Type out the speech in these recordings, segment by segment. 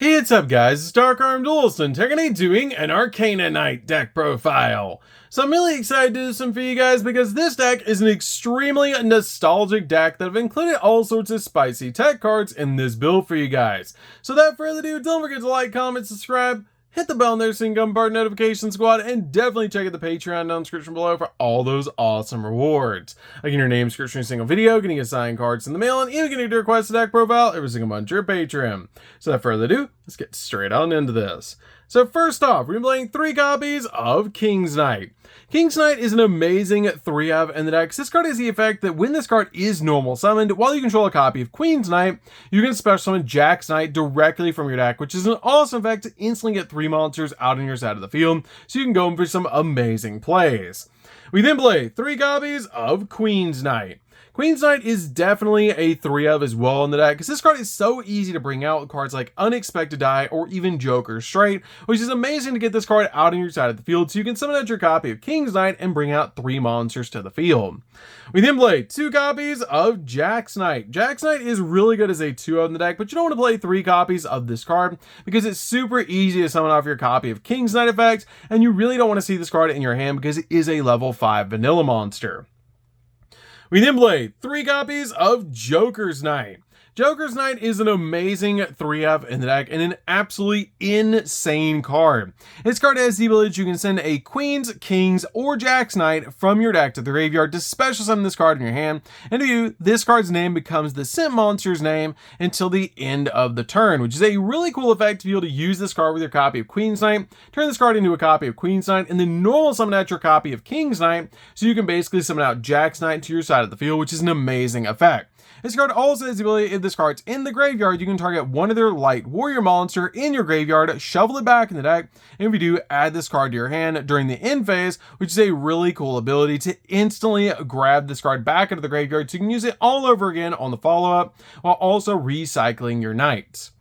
Hey, what's up guys, it's DarkArmedDuelist and today doing an Arcana Knight deck profile. So I'm really excited to do some for you guys because this deck is an extremely nostalgic deck that have included all sorts of spicy tech cards in this build for you guys. So without further ado, don't forget to like, comment, subscribe, hit the bell there so you can become part of Notification Squad, and definitely check out the Patreon down in the description below for all those awesome rewards. Like in your name, description, single video, getting assigned cards in the mail, and even getting to request a deck profile every single month to your Patreon. So without further ado, let's get straight on into this. So first off, we're playing 3 copies of King's Knight. King's Knight is an amazing 3-of in the deck. This card has the effect that when this card is normal summoned, while you control a copy of Queen's Knight, you can special summon Jack's Knight directly from your deck, which is an awesome effect to instantly get 3 monsters out on your side of the field, so you can go in for some amazing plays. We then play 3 copies of Queen's Knight. Queen's Knight is definitely a 3-of as well in the deck, because this card is so easy to bring out with cards like Unexpected Die or even Joker Straight, which is amazing to get this card out on your side of the field so you can summon out your copy of King's Knight and bring out 3 monsters to the field. We then play 2 copies of Jack's Knight. Jack's Knight is really good as a 2-of in the deck, but you don't want to play 3 copies of this card because it's super easy to summon off your copy of King's Knight effect, and you really don't want to see this card in your hand because it is a level 5 vanilla monster. We then play 3 copies of Joker's Knight. Joker's Knight is an amazing 3-of in the deck and an absolutely insane card. This card has the ability you can send a Queen's, King's, or Jack's Knight from your deck to the graveyard to special summon this card in your hand, and to you, this card's name becomes the sent monster's name until the end of the turn, which is a really cool effect to be able to use this card with your copy of Queen's Knight, turn this card into a copy of Queen's Knight, and then normal summon out your copy of King's Knight, so you can basically summon out Jack's Knight to your side of the field, which is an amazing effect. This card also has the ability, if this card's in the graveyard, you can target one of their light warrior monster in your graveyard, shovel it back in the deck, and if you do, add this card to your hand during the end phase, which is a really cool ability to instantly grab this card back into the graveyard so you can use it all over again on the follow-up, while also recycling your knights.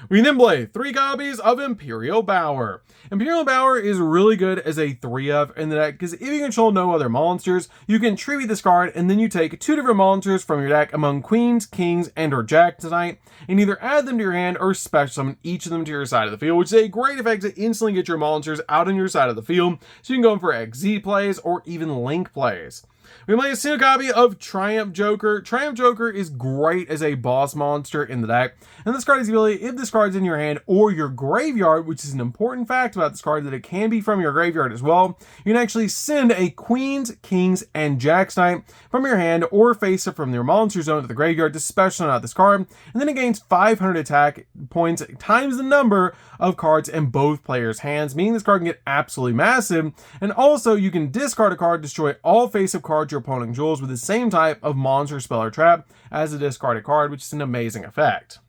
We then play 3 copies of Imperial Bower. Imperial Bower is really good as a 3-of in the deck because if you control no other monsters, you can tribute this card and then you take 2 different monsters from your deck among Queens, Kings, and or Jacks tonight and either add them to your hand or special summon each of them to your side of the field, which is a great effect to instantly get your monsters out on your side of the field so you can go in for XZ plays or even Link plays. We play a single copy of Triumph Joker. Triumph Joker is great as a boss monster in the deck, and this card is the ability, if this card's in your hand or your graveyard, which is an important fact about this card, that it can be from your graveyard as well, you can actually send a Queen's, King's, and Jack's Knight from your hand or face it from your monster zone to the graveyard to special out this card, and then it gains 500 attack points times the number of cards in both players' hands, meaning this card can get absolutely massive, and also you can discard a card, destroy all face-up cards your opponent controls with the same type of monster, spell, or trap as a discarded card, which is an amazing effect.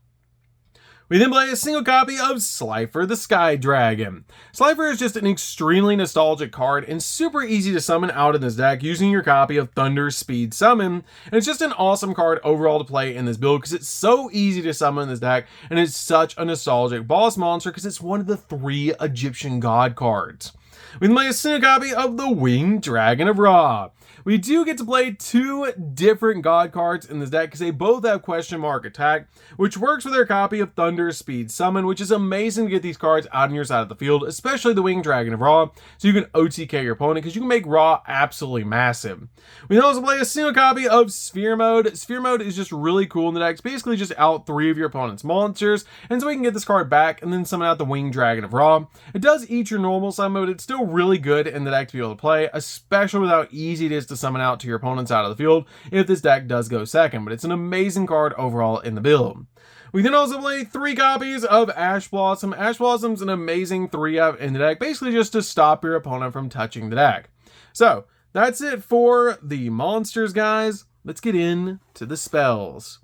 We then play a single copy of Slifer the Sky Dragon. Slifer is just an extremely nostalgic card and super easy to summon out in this deck using your copy of Thunder Speed Summon, and it's just an awesome card overall to play in this build because it's so easy to summon in this deck and it's such a nostalgic boss monster because it's one of the 3 Egyptian god cards. We then play a single copy of the Winged Dragon of Ra. We do get to play 2 different god cards in this deck because they both have question mark attack, which works with their copy of Thunder Speed Summon, which is amazing to get these cards out on your side of the field, especially the Winged Dragon of Ra, so you can OTK your opponent because you can make Ra absolutely massive. We then also play a single copy of Sphere Mode. Sphere Mode is just really cool in the deck. It's basically just out 3 of your opponent's monsters, and so we can get this card back and then summon out the Winged Dragon of Ra. It does eat your normal summon mode. It's still really good in the deck to be able to play, especially with how easy it is to summon out to your opponent's out of the field if this deck does go second, but it's an amazing card overall in the build. We then also play 3 copies of Ash Blossom. Ash Blossom's an amazing 3-of in the deck, basically just to stop your opponent from touching the deck. So that's it for the monsters, guys. Let's get into the spells.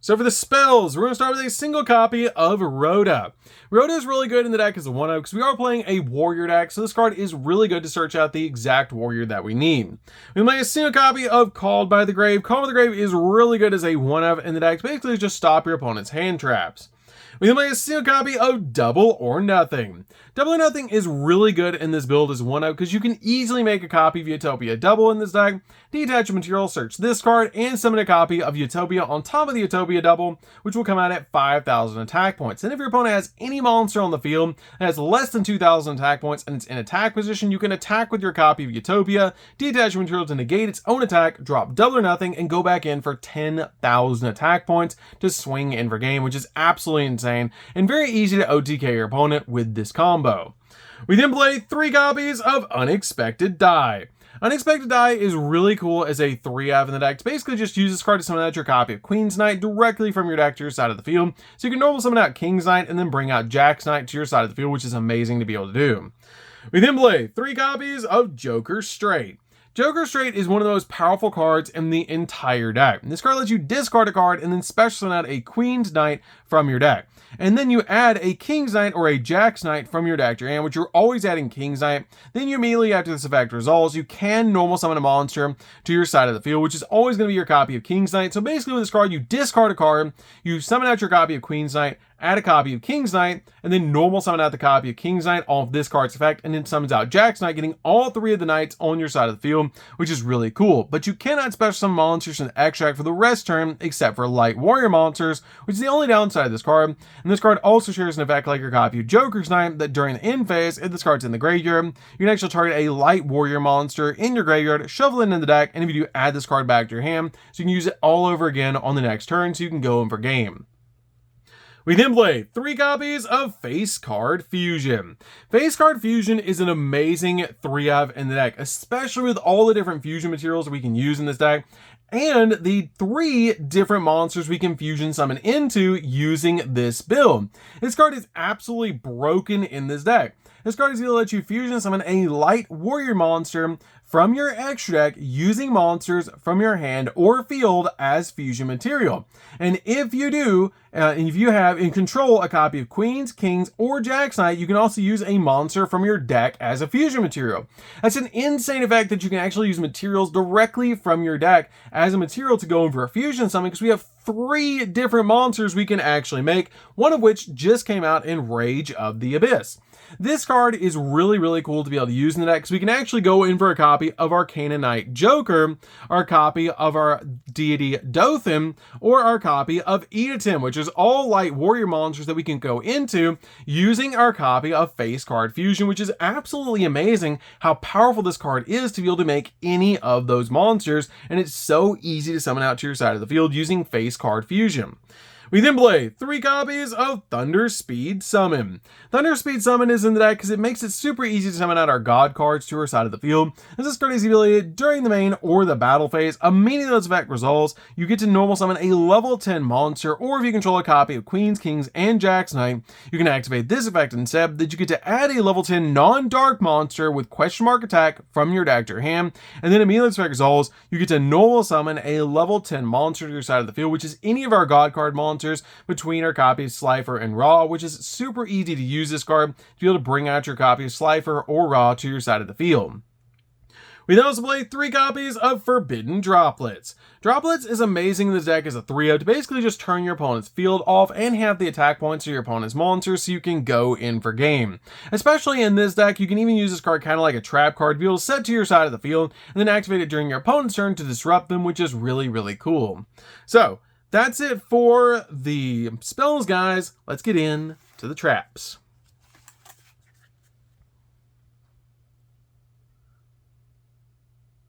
So for the spells, we're going to start with a single copy of Rhoda. Rhoda is really good in the deck as a 1-of because we are playing a warrior deck, so this card is really good to search out the exact warrior that we need. We play a single copy of Called by the Grave. Called by the Grave is really good as a 1-of in the deck, basically just stop your opponent's hand traps. We then play a single copy of Double or Nothing. Double or Nothing is really good in this build as 1-up because you can easily make a copy of Utopia Double in this deck, detach a material, search this card, and summon a copy of Utopia on top of the Utopia Double, which will come out at 5,000 attack points. And if your opponent has any monster on the field that has less than 2,000 attack points and it's in attack position, you can attack with your copy of Utopia, detach your material to negate its own attack, drop Double or Nothing, and go back in for 10,000 attack points to swing in for game, which is absolutely insane and very easy to OTK your opponent with this combo. We then play 3 copies of Unexpected Die. Unexpected Die is really cool as a 3-of in the deck. To basically just use this card to summon out your copy of Queen's Knight directly from your deck to your side of the field. So you can normal summon out King's Knight and then bring out Jack's Knight to your side of the field, which is amazing to be able to do. We then play 3 copies of Joker Straight. Joker Straight is one of the most powerful cards in the entire deck. This card lets you discard a card and then special summon out a Queen's Knight from your deck. And then you add a King's Knight or a Jack's Knight from your deck to your hand, which you're always adding King's Knight. Then you immediately, after this effect resolves, you can normal summon a monster to your side of the field, which is always going to be your copy of King's Knight. So basically with this card, you discard a card, you summon out your copy of Queen's Knight, add a copy of King's Knight, and then normal summon out the copy of King's Knight off this card's effect, and then summons out Jack's Knight, getting all 3 of the knights on your side of the field, which is really cool. But you cannot special summon monsters in the extract for the rest turn, except for light warrior monsters, which is the only downside of this card. And this card also shares an effect like your copy of Joker's Knight, that during the end phase, if this card's in the graveyard, you can actually target a light warrior monster in your graveyard, shovel it into the deck, and if you do, add this card back to your hand, so you can use it all over again on the next turn, so you can go in for game. We then play 3 copies of Face Card Fusion. Face Card Fusion is an amazing 3-of in the deck, especially with all the different fusion materials we can use in this deck, and the 3 different monsters we can fusion summon into using this build. This card is absolutely broken in this deck. This card is going to let you fusion summon a light warrior monster from your extra deck using monsters from your hand or field as fusion material. And if you do, if you have in control a copy of Queens, Kings, or Jack's Knight, you can also use a monster from your deck as a fusion material. That's an insane effect that you can actually use materials directly from your deck as a material to go in for a fusion summon, because we have 3 different monsters we can actually make, one of which just came out in Rage of the Abyss. This card is really, really cool to be able to use in the deck, because we can actually go in for a copy of Arcana Knight Joker, our copy of our deity Dothan, or our copy of Edatim, which is all light warrior monsters that we can go into using our copy of Face Card Fusion, which is absolutely amazing how powerful this card is to be able to make any of those monsters, and it's so easy to summon out to your side of the field using Face Card Fusion. We then play 3 copies of Thunder Speed Summon. Thunder Speed Summon is in the deck because it makes it super easy to summon out our god cards to our side of the field. As this card is the ability during the main or the battle phase, immediately those effect resolves, you get to normal summon a level 10 monster, or if you control a copy of Queens, Kings, and Jack's Knight, you can activate this effect instead, that you get to add a level 10 non-dark monster with question mark attack from your deck to your hand, and then immediately this effect resolves, you get to normal summon a level 10 monster to your side of the field, which is any of our god card monsters between our copies Slifer and Raw, which is super easy to use this card to be able to bring out your copy of Slifer or Raw to your side of the field. We then also play 3 copies of Forbidden Droplets. Droplets is amazing in this deck as a 3-of to basically just turn your opponent's field off and have the attack points of your opponent's monsters so you can go in for game. Especially in this deck, you can even use this card kind of like a trap card to be able to set to your side of the field and then activate it during your opponent's turn to disrupt them, which is really, really cool. So, that's it for the spells, guys. Let's get in to the traps.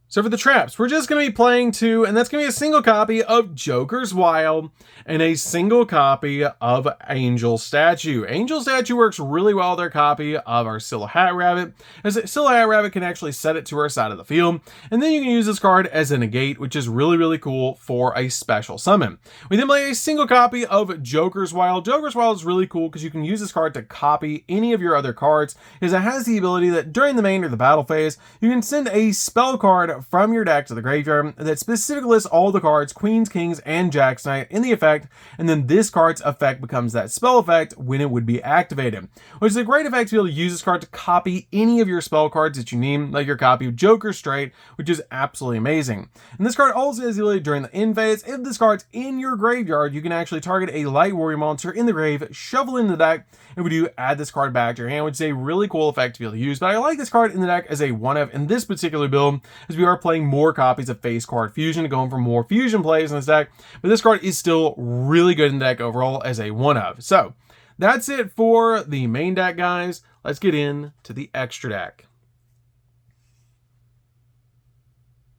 So for the traps, we're just going to be playing 2, and that's going to be a single copy of Joker's Wild and a single copy of Angel Statue. Angel Statue works really well with our copy of our Scylla Hat Rabbit, as Scylla Hat Rabbit can actually set it to our side of the field, and then you can use this card as a negate, which is really, really cool for a special summon. We then play a single copy of Joker's Wild. Joker's Wild is really cool because you can use this card to copy any of your other cards, because it has the ability that during the main or the battle phase, you can send a spell card from your deck to the graveyard that specifically lists all the cards, queens, kings, and jacks knight in the effect, and then this card's effect becomes that spell effect when it would be activated, which is a great effect to be able to use this card to copy any of your spell cards that you need, like your copy of Joker Straight, which is absolutely amazing. And this card also has the ability during the end phase, if this card's in your graveyard, you can actually target a light warrior monster in the grave, shuffle in the deck, and when you add this card back to your hand, which is a really cool effect to be able to use. But I like this card in the deck as a 1-of in this particular build, as we are playing more copies of Face Card Fusion, going for more fusion plays in this deck. But this card is still really good in the deck overall as a 1-of. So that's it for the main deck, guys. Let's get into the extra deck.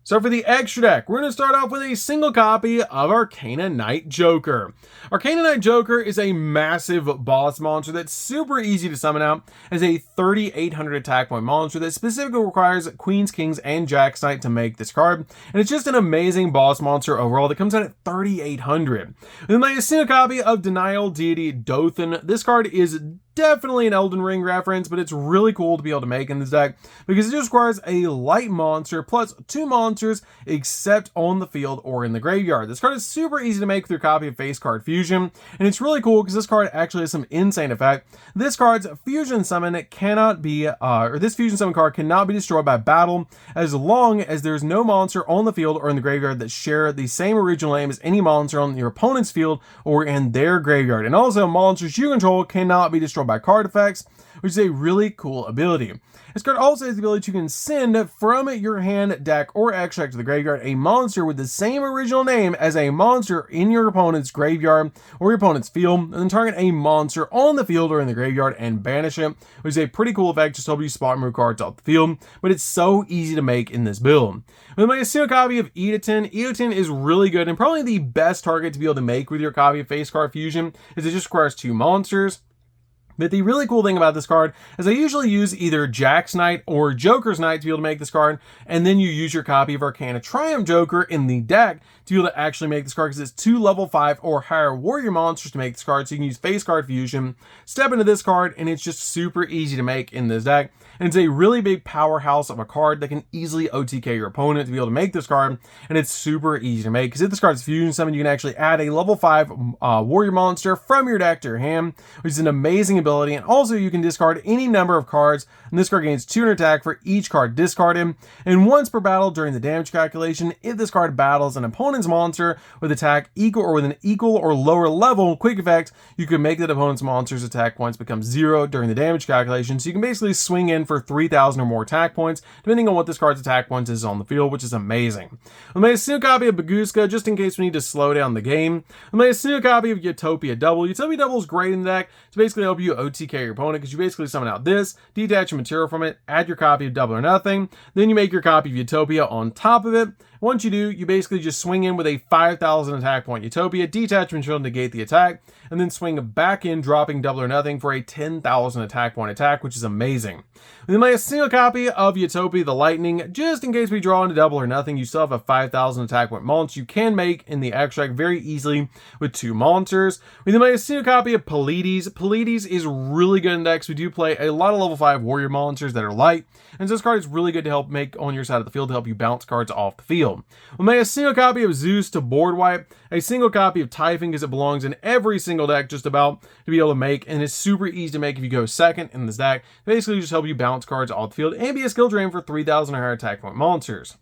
So for the extra deck, we're going to start off with a single copy of Arcana Knight Joker. Arcana Knight Joker is a massive boss monster that's super easy to summon out as a 3,800 attack point monster that specifically requires queens, kings, and jacks knight to make this card. And it's just an amazing boss monster overall that comes out at 3,800. Then my single copy of Denial Deity Dothan. This card is definitely an Elden Ring reference, but it's really cool to be able to make in this deck because it just requires a light monster plus 2 monsters except on the field or in the graveyard. This card is super easy to make with your copy of Face Card Fusion, and it's really cool because this card actually has some insane effect. This card's fusion summon cannot be, this fusion summon card cannot be destroyed by battle as long as there's no monster on the field or in the graveyard that share the same original name as any monster on your opponent's field or in their graveyard. And also, monsters you control cannot be destroyed by card effects, which is a really cool ability. This card also has the ability you can send from your hand, deck, or extract to the graveyard a monster with the same original name as a monster in your opponent's graveyard or your opponent's field, and then target a monster on the field or in the graveyard and banish it, which is a pretty cool effect just to help you spot and move cards off the field, but it's so easy to make in this build. With my single copy of Edaton, Edaton is really good and probably the best target to be able to make with your copy of Face Card Fusion, is it just requires 2 monsters. But the really cool thing about this card is I usually use either Jack's Knight or Joker's Knight to be able to make this card, and then you use your copy of Arcana Triumph Joker in the deck to be able to actually make this card because it's 2 level 5 or higher warrior monsters to make this card, so you can use Face Card Fusion, step into this card, and it's just super easy to make in this deck. And it's a really big powerhouse of a card that can easily OTK your opponent to be able to make this card, and it's super easy to make because if this card's fusion summon, you can actually add a level 5 warrior monster from your deck to your hand, which is an amazing ability. And also you can discard any number of cards, and this card gains 200 attack for each card discarded, and once per battle during the damage calculation, if this card battles an opponent's monster with attack equal or with an equal or lower level quick effect, you can make that opponent's monster's attack points become 0 during the damage calculation, so you can basically swing in for 3,000 or more attack points depending on what this card's attack points is on the field, which is amazing. I made a single copy of Baguska just in case we need to slow down the game. I made a single copy of Utopia Double. Utopia Double is great in the deck to basically help you OTK your opponent because you basically summon out this, detach a material from it, add your copy of Double or Nothing, then you make your copy of Utopia on top of it. Once you do, you basically just swing in with a 5,000 attack point Utopia, detach material to negate the attack, and then swing back in, dropping Double or Nothing for a 10,000 attack point attack, which is amazing. Then make a single copy of Utopia the Lightning, just in case we draw into Double or Nothing. You still have a 5,000 attack point monster you can make in the extract very easily with 2 monsters. We then make a single copy of Pleiades. Pleiades is really good in decks. We do play a lot of level 5 warrior monsters that are light, and so this card is really good to help make on your side of the field to help you bounce cards off the field. We'll make a single copy of Zeus to board wipe, a single copy of Typhon because it belongs in every single deck just about to be able to make, and it's super easy to make if you go second in this deck. Basically just help you bounce cards off the field and be a skill drain for 3,000 or higher attack point monsters.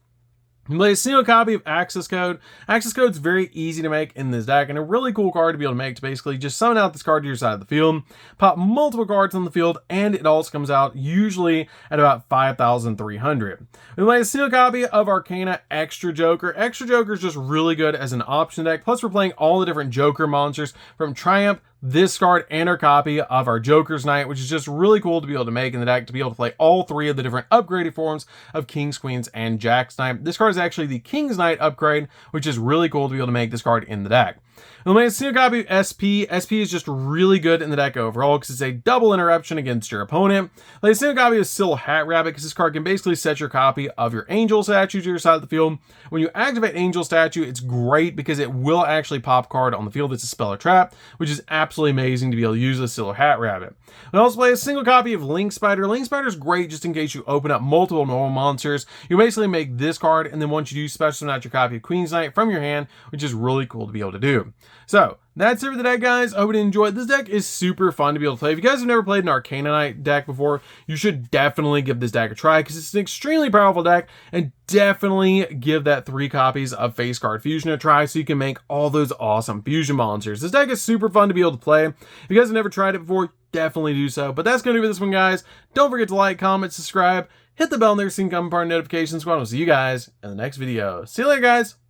You play a single copy of Access Code. Access Code is very easy to make in this deck and a really cool card to be able to make to basically just summon out this card to your side of the field, pop multiple cards on the field, and it also comes out usually at about 5,300. We play a single copy of Arcana Extra Joker. Extra Joker is just really good as an option deck, plus we're playing all the different Joker monsters from Triumph, this card, and our copy of our Joker's Knight, which is just really cool to be able to make in the deck, to be able to play all 3 of the different upgraded forms of Kings, Queens, and Jack's Knight. This card is actually the King's Knight upgrade, which is really cool to be able to make this card in the deck. We'll make a single copy of SP. SP is just really good in the deck overall because it's a double interruption against your opponent. Like a single copy of Silhouette Hat Rabbit because this card can basically set your copy of your Angel statue to your side of the field. When you activate Angel statue, it's great because it will actually pop card on the field. It's a spell or trap, which is absolutely amazing to be able to use with Silhouette Hat Rabbit. We'll also play a single copy of Link Spider. Link Spider is great just in case you open up multiple normal monsters. You basically make this card, and then once you do, special summon out your copy of Queen's Knight from your hand, which is really cool to be able to do. So that's it for the deck, guys. I hope you enjoyed. This deck is super fun to be able to play. If you guys have never played an Arcana Knight deck before, you should definitely give this deck a try because it's an extremely powerful deck, and definitely give that 3 copies of Face Card Fusion a try so you can make all those awesome fusion monsters. This deck is super fun to be able to play. If you guys have never tried it before, definitely do so. But that's going to do it for this one, guys. Don't forget to like, comment, subscribe, hit the bell there so you can become part of notifications. We'll see you guys in the next video. See you later, guys.